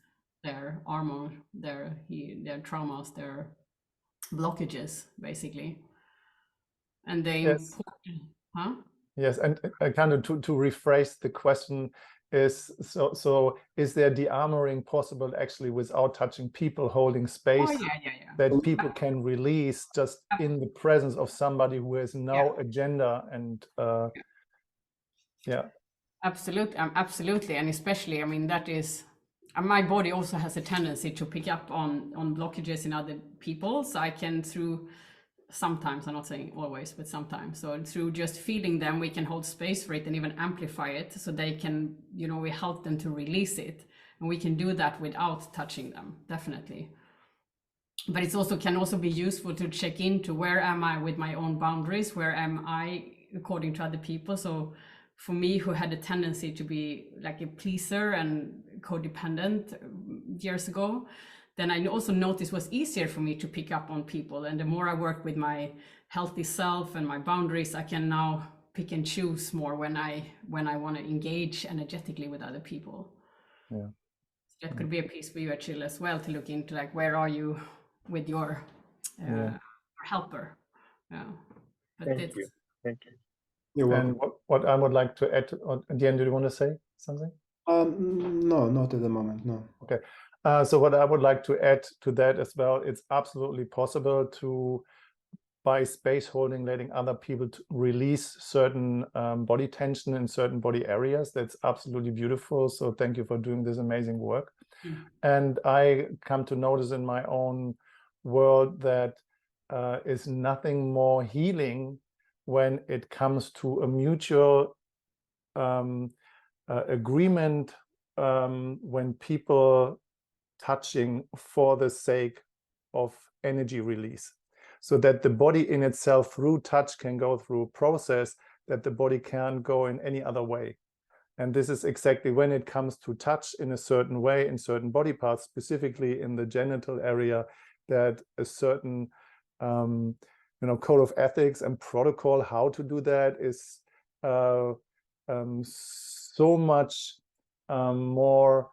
their armor, their traumas, their blockages, basically. And they Yes, and kind of to rephrase the question is, so is there dearmoring possible actually without touching people, holding space that people can release just in the presence of somebody who has no agenda and Absolutely, and especially, I mean, that is, my body also has a tendency to pick up on blockages in other people, so I can, through sometimes, I'm not saying always, but sometimes, so through just feeling them, we can hold space for it and even amplify it, so they can, we help them to release it. And we can do that without touching them, definitely. But it's also can also be useful to check into where am I with my own boundaries, where am I according to other people. So for me, who had a tendency to be like a pleaser and codependent years ago, then I also noticed it was easier for me to pick up on people. And the more I work with my healthy self and my boundaries, I can now pick and choose more when I want to engage energetically with other people. Yeah. So that could be a piece for you, Achille, as well, to look into, like, where are you with your helper? Yeah. But Thank you. Thank you. You're welcome. And what I would like to add at the end, do you want to say something? No, not at the moment, no. Okay. So what I would like to add to that as well, it's absolutely possible to, by space holding, letting other people to release certain body tension in certain body areas. That's absolutely beautiful. So thank you for doing this amazing work. And I come to notice in my own world that is nothing more healing when it comes to a mutual agreement, when people touching for the sake of energy release, so that the body in itself through touch can go through a process that the body can't go in any other way. And this is exactly when it comes to touch in a certain way in certain body parts, specifically in the genital area, that a certain code of ethics and protocol how to do that is so much more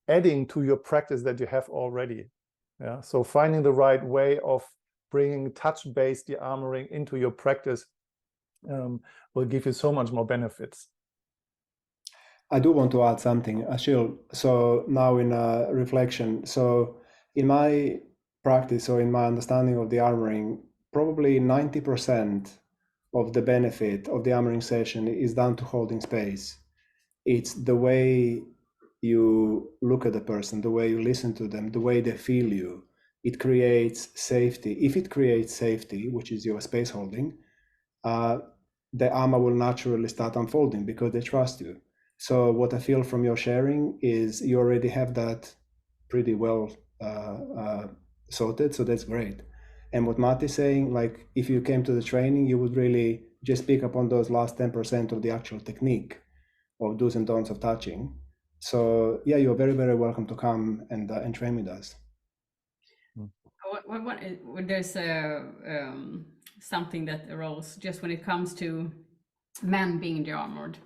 adding to your practice that you have already. Yeah. So finding the right way of bringing touch-based de-armoring into your practice will give you so much more benefits. I do want to add something, Achille. So now in reflection, so in my practice or in my understanding of the armoring, probably 90% of the benefit of the armoring session is down to holding space. It's the way you look at the person, the way you listen to them, the way they feel you. It creates safety. If it creates safety, which is your space holding, the armor will naturally start unfolding because they trust you. So what I feel from your sharing is you already have that pretty well sorted, so that's great. And what Matt is saying, like if you came to the training, you would really just pick up on those last 10% of the actual technique of do's and don'ts of touching. So yeah, you're very, very welcome to come and train with us. There's something that arose just when it comes to men being de-armored.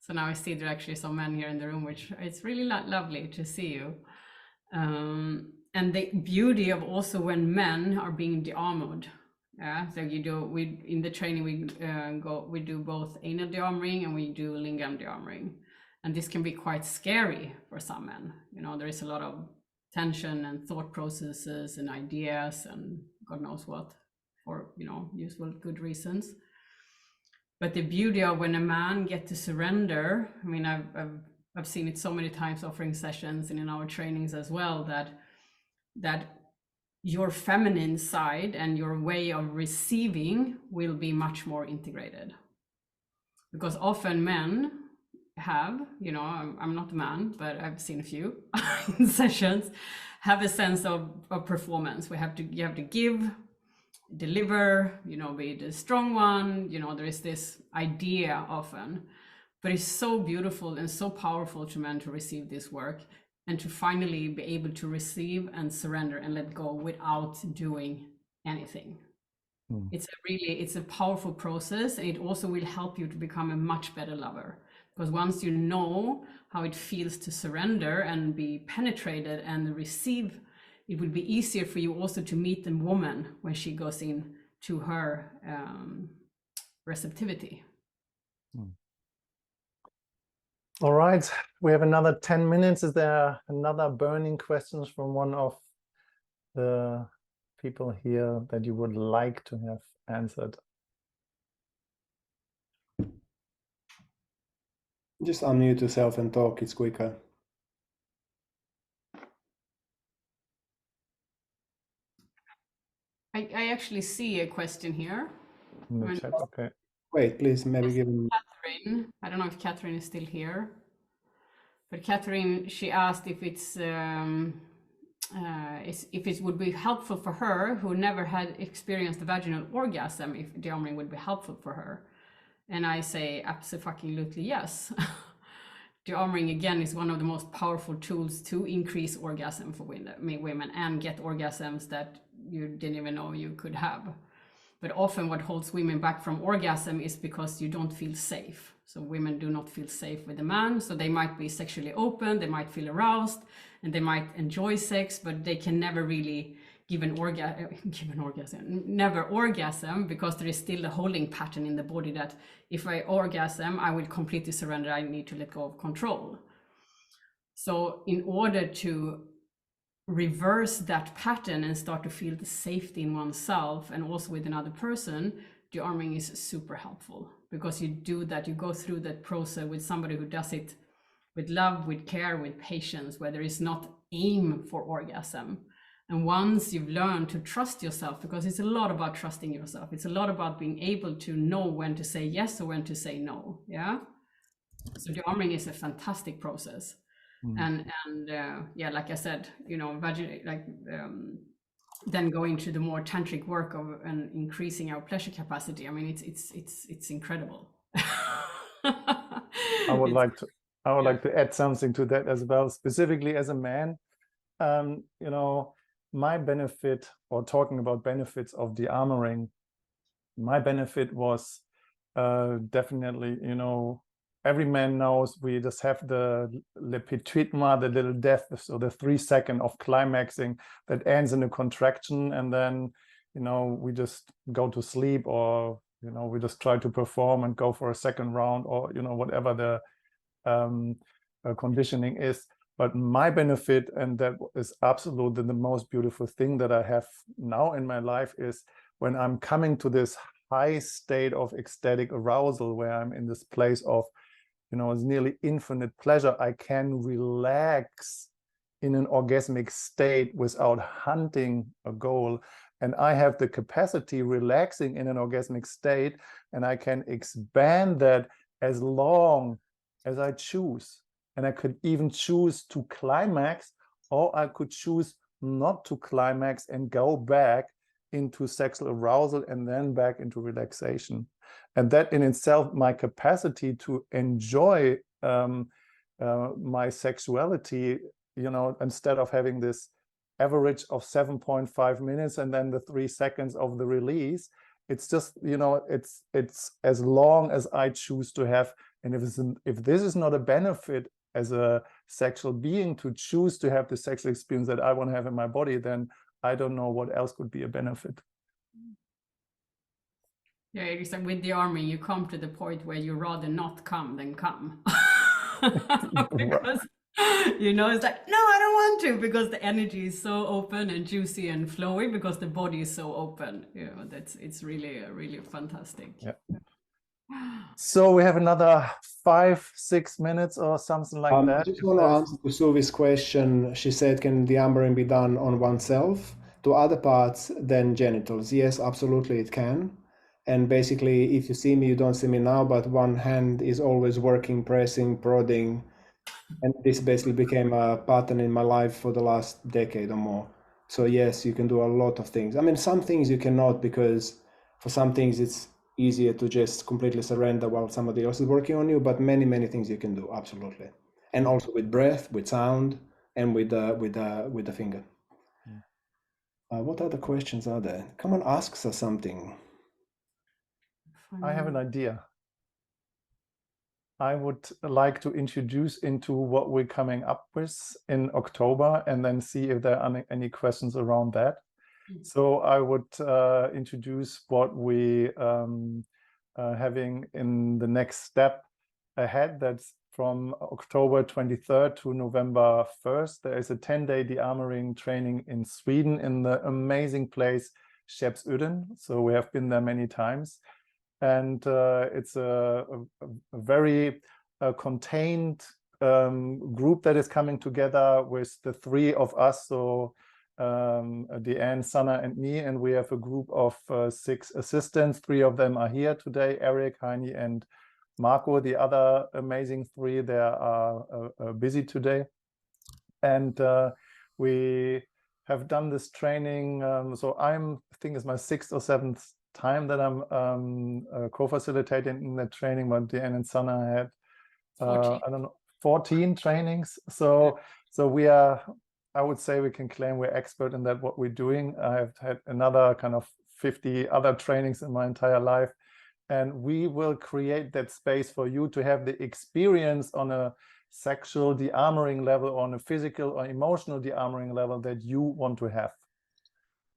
So now I see there are actually some men here in the room, which it's really lovely to see you. And the beauty of also when men are being de-armored. Yeah, so in the training we do both anal de-armoring and we do lingam de-armoring, and this can be quite scary for some men. There is a lot of tension and thought processes and ideas and God knows what for useful good reasons. But the beauty of when a man gets to surrender, I mean, I've seen it so many times offering sessions and in our trainings as well, that your feminine side and your way of receiving will be much more integrated. Because often men have, I'm not a man, but I've seen a few in sessions, have a sense of performance. You have to give, deliver, be the strong one. There is this idea often, but it's so beautiful and so powerful to men to receive this work and to finally be able to receive and surrender and let go without doing anything. It's a powerful process, and it also will help you to become a much better lover, because once you know how it feels to surrender and be penetrated and receive, it will be easier for you also to meet the woman when she goes in to her receptivity. All right, we have another 10 minutes. Is there another burning questions from one of the people here that you would like to have answered? Just unmute yourself and talk, it's quicker. I actually see a question here. In the chat, okay. Wait, please, maybe give him... Catherine. I don't know if Catherine is still here. But Catherine, she asked if if it would be helpful for her, who never had experienced a vaginal orgasm, if DearmouringArts would be helpful for her. And I say absolutely yes. DearmouringArts again is one of the most powerful tools to increase orgasm for women and get orgasms that you didn't even know you could have. But often what holds women back from orgasm is because you don't feel safe. So women do not feel safe with a man. So they might be sexually open, they might feel aroused, and they might enjoy sex, but they can never really give an orgasm, never orgasm, because there is still a holding pattern in the body that if I orgasm, I will completely surrender. I need to let go of control. So in order to reverse that pattern and start to feel the safety in oneself and also with another person, DearmouringArts is super helpful, because you do that, you go through that process with somebody who does it with love, with care, with patience, where there is not aim for orgasm. And once you've learned to trust yourself, because it's a lot about trusting yourself, it's a lot about being able to know when to say yes or when to say no. Yeah. So DearmouringArts is a fantastic process. And yeah, like I said, you know, then going to the more tantric work of and increasing our pleasure capacity. I mean, it's incredible. I would like to add something to that as well, specifically as a man. You know, my benefit, or talking about benefits of DearmouringArts, my benefit was definitely, you know, every man knows we just have the le petit mot, the little death, so the 3 seconds of climaxing that ends in a contraction, and then, you know, we just go to sleep, or, you know, we just try to perform and go for a second round, or, you know, whatever the conditioning is. But my benefit, and that is absolutely the most beautiful thing that I have now in my life, is when I'm coming to this high state of ecstatic arousal, where I'm in this place of, you know, it's nearly infinite pleasure. I can relax in an orgasmic state without hunting a goal. And I have the capacity relaxing in an orgasmic state, and I can expand that as long as I choose. And I could even choose to climax, or I could choose not to climax and go back into sexual arousal and then back into relaxation. And that in itself, my capacity to enjoy my sexuality, you know, instead of having this average of 7.5 minutes and then the 3 seconds of the release, it's just, you know, it's as long as I choose to have. And if this is not a benefit as a sexual being, to choose to have the sexual experience that I want to have in my body, then I don't know what else could be a benefit. Yeah, except with DearmouringArts, you come to the point where you rather not come than come. Because, you know, it's like, no, I don't want to, because the energy is so open and juicy and flowy, because the body is so open. You know, it's really, really fantastic. Yeah. So we have another 5-6 minutes or something like that. I just want to answer to Suvi's question. She said, can the DearmouringArts be done on oneself to other parts than genitals? Yes, absolutely it can. And basically, if you see me, you don't see me now, but one hand is always working, pressing, prodding. And this basically became a pattern in my life for the last decade or more. So yes, you can do a lot of things. I mean, some things you cannot, because for some things it's easier to just completely surrender while somebody else is working on you, but many, many things you can do, absolutely. And also with breath, with sound, and with the finger. What other questions are there? Come on, ask us something. I have an idea. I would like to introduce into what we're coming up with in October, and then see if there are any questions around that. So I would introduce what we having in the next step ahead. That's from October 23rd to November 1st. There is a 10-day DearmouringArts training in Sweden, in the amazing place Skeppsudden. So we have been there many times. And it's a very contained group that is coming together with the 3 of us. So Deanne, Sanna, and me, and we have a group of 6 assistants. 3 of them are here today, Eric, Heini, and Marco, the other amazing three, they are busy today. And we have done this training. So I think it's my 6th or 7th time that I'm co-facilitating in that training, but Deanne and Sana had, I don't know, 14 trainings. So we are, I would say we can claim we're expert in that, what we're doing. I've had another kind of 50 other trainings in my entire life. And we will create that space for you to have the experience on a sexual de-armoring level, or on a physical or emotional de-armoring level that you want to have.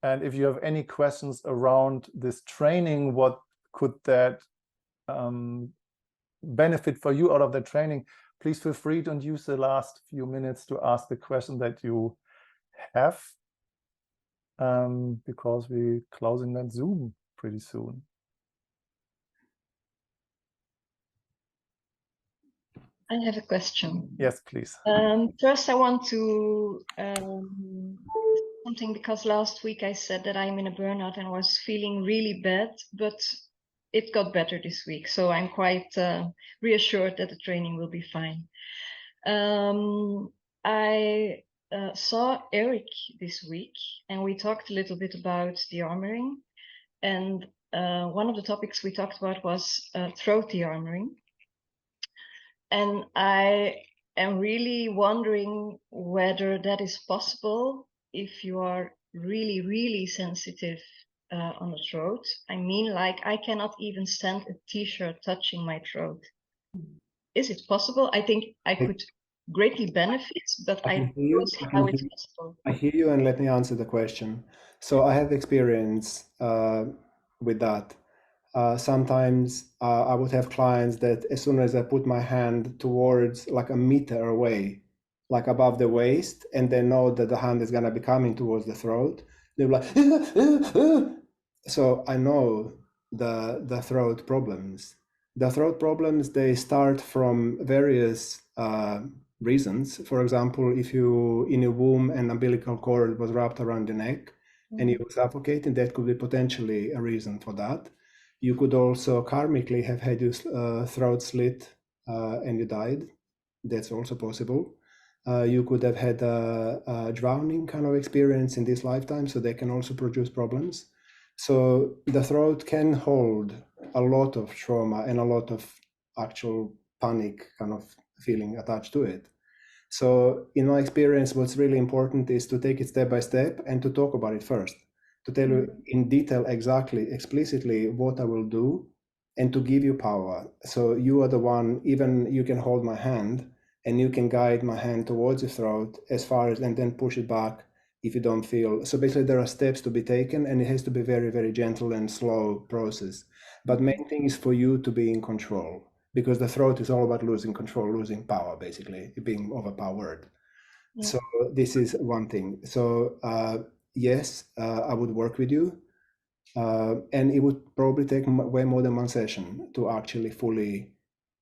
And if you have any questions around this training, what could that benefit for you out of the training, please feel free to use the last few minutes to ask the question that you have, because we're closing that Zoom pretty soon. I have a question. Yes, please. First, I want to something, because last week I said that I'm in a burnout and I was feeling really bad, but it got better this week. So I'm quite reassured that the training will be fine. I saw Eric this week, and we talked a little bit about de-armoring. And one of the topics we talked about was throat de-armoring. And I am really wondering whether that is possible if you are really, really sensitive on the throat. I mean, like, I cannot even stand a t-shirt touching my throat. Is it possible? I think I could greatly benefit, but I don't see how it's possible. I hear you, and let me answer the question. So I have experience with that. Sometimes I would have clients that as soon as I put my hand towards like a meter away, like above the waist, and they know that the hand is going to be coming towards the throat, they're like, so I know the throat problems. The throat problems, they start from various reasons. For example, if you in a womb an umbilical cord was wrapped around your neck and you were suffocating, that could be potentially a reason for that. You could also karmically have had your throat slit and you died. That's also possible. You could have had a drowning kind of experience in this lifetime, so they can also produce problems. So the throat can hold a lot of trauma and a lot of actual panic kind of feeling attached to it. So in my experience, what's really important is to take it step by step and to talk about it first, to tell you in detail exactly, explicitly what I will do, and to give you power. So you are the one, even you can hold my hand and you can guide my hand towards the throat as far as, and then push it back if you don't feel. So basically there are steps to be taken, and it has to be very, very gentle and slow process. But main thing is for you to be in control, because the throat is all about losing control, losing power, basically, being overpowered. Yeah. So this is one thing. So yes, I would work with you. And it would probably take way more than one session to actually fully,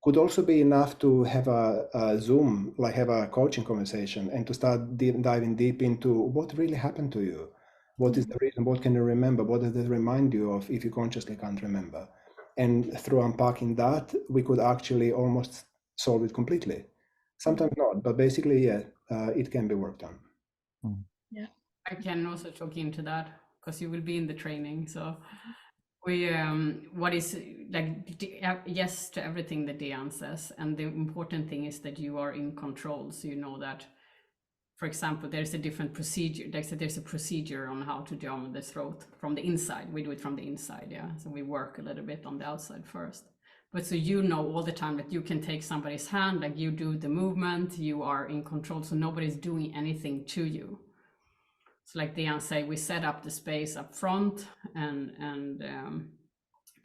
could also be enough to have a Zoom, like have a coaching conversation, and to start diving deep into what really happened to you. What is the reason? What can you remember? What does it remind you of if you consciously can't remember? And through unpacking that, we could actually almost solve it completely. Sometimes not, but basically, yeah, it can be worked on. Yeah, I can also talk into that, because you will be in the training. So we, what is like, yes to everything that Deanne says. And the important thing is that you are in control. So you know that, for example, there's a different procedure. There's a procedure on how to dearm the throat from the inside. We do it from the inside, yeah. So we work a little bit on the outside first. But so you know all the time that you can take somebody's hand, like you do the movement, you are in control, so nobody's doing anything to you. So like Deanne say, we set up the space up front, and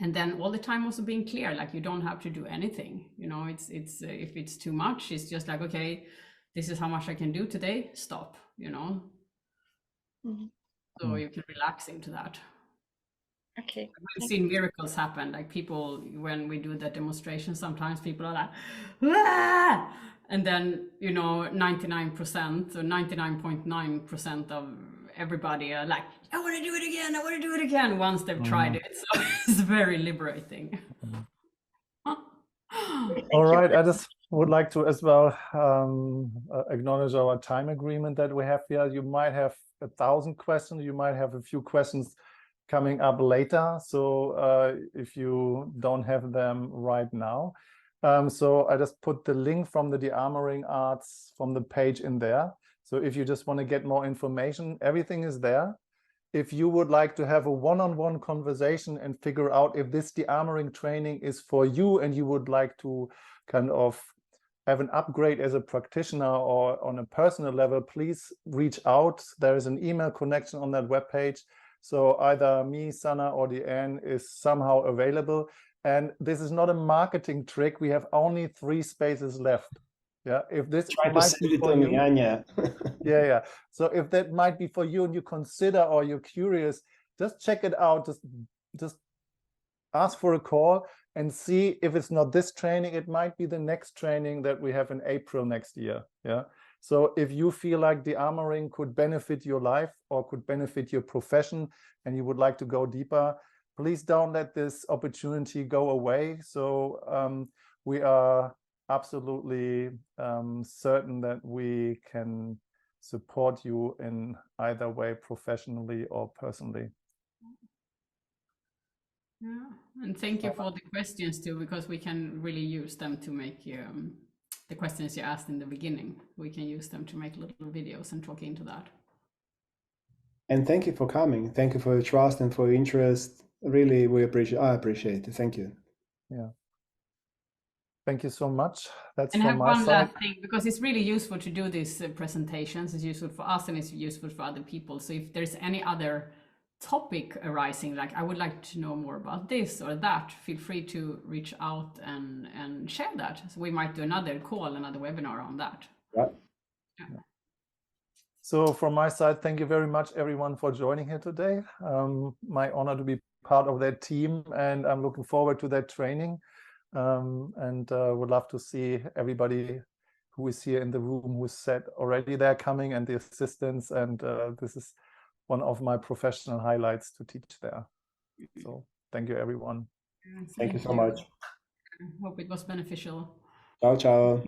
then all the time also being clear, like you don't have to do anything. You know, it's if it's too much, it's just like, okay, this is how much I can do today, stop, you know. So you can relax into that. Okay. I've seen miracles happen, like people, when we do the demonstration, sometimes people are like, ah! And then, you know, 99% or 99.9% of everybody are like, I want to do it again, I want to do it again, once they've tried it. So it's very liberating. All right, I just would like to as well acknowledge our time agreement that we have here. You might have 1,000 questions, you might have a few questions coming up later. So if you don't have them right now. So I just put the link from the DearmouringArts from the page in there. So if you just want to get more information, everything is there. If you would like to have a one-on-one conversation and figure out if this dearmoring training is for you and you would like to kind of have an upgrade as a practitioner or on a personal level, please reach out. There is an email connection on that webpage. So either me, Sana, or Deanne is somehow available. And this is not a marketing trick. We have only 3 spaces left. Yeah, if this might be for you, yeah. So if that might be for you and you consider or you're curious, just check it out. Just ask for a call and see if it's not this training, it might be the next training that we have in April next year. Yeah. So if you feel like dearmoring could benefit your life or could benefit your profession and you would like to go deeper, please don't let this opportunity go away. So we are absolutely certain that we can support you in either way, professionally or personally. Yeah, and thank you for the questions too, because we can really use them to make the questions you asked in the beginning. We can use them to make little videos and talk into that. And thank you for coming. Thank you for your trust and for your interest. Really, I appreciate it. Thank you. Yeah. Thank you so much. That's and I from have my one side. last thing, because it's really useful to do these presentations. It's useful for us and it's useful for other people. So if there's any other topic arising, like I would like to know more about this or that, feel free to reach out and share that. So we might do another call, another webinar on that. Yeah. So from my side, thank you very much, everyone, for joining here today. My honor to be part of that team, and I'm looking forward to that training. And would love to see everybody who is here in the room who said already they're coming, and the assistants. And this is one of my professional highlights to teach there. So thank you, everyone. Thank you so much. I hope it was beneficial. Ciao, ciao.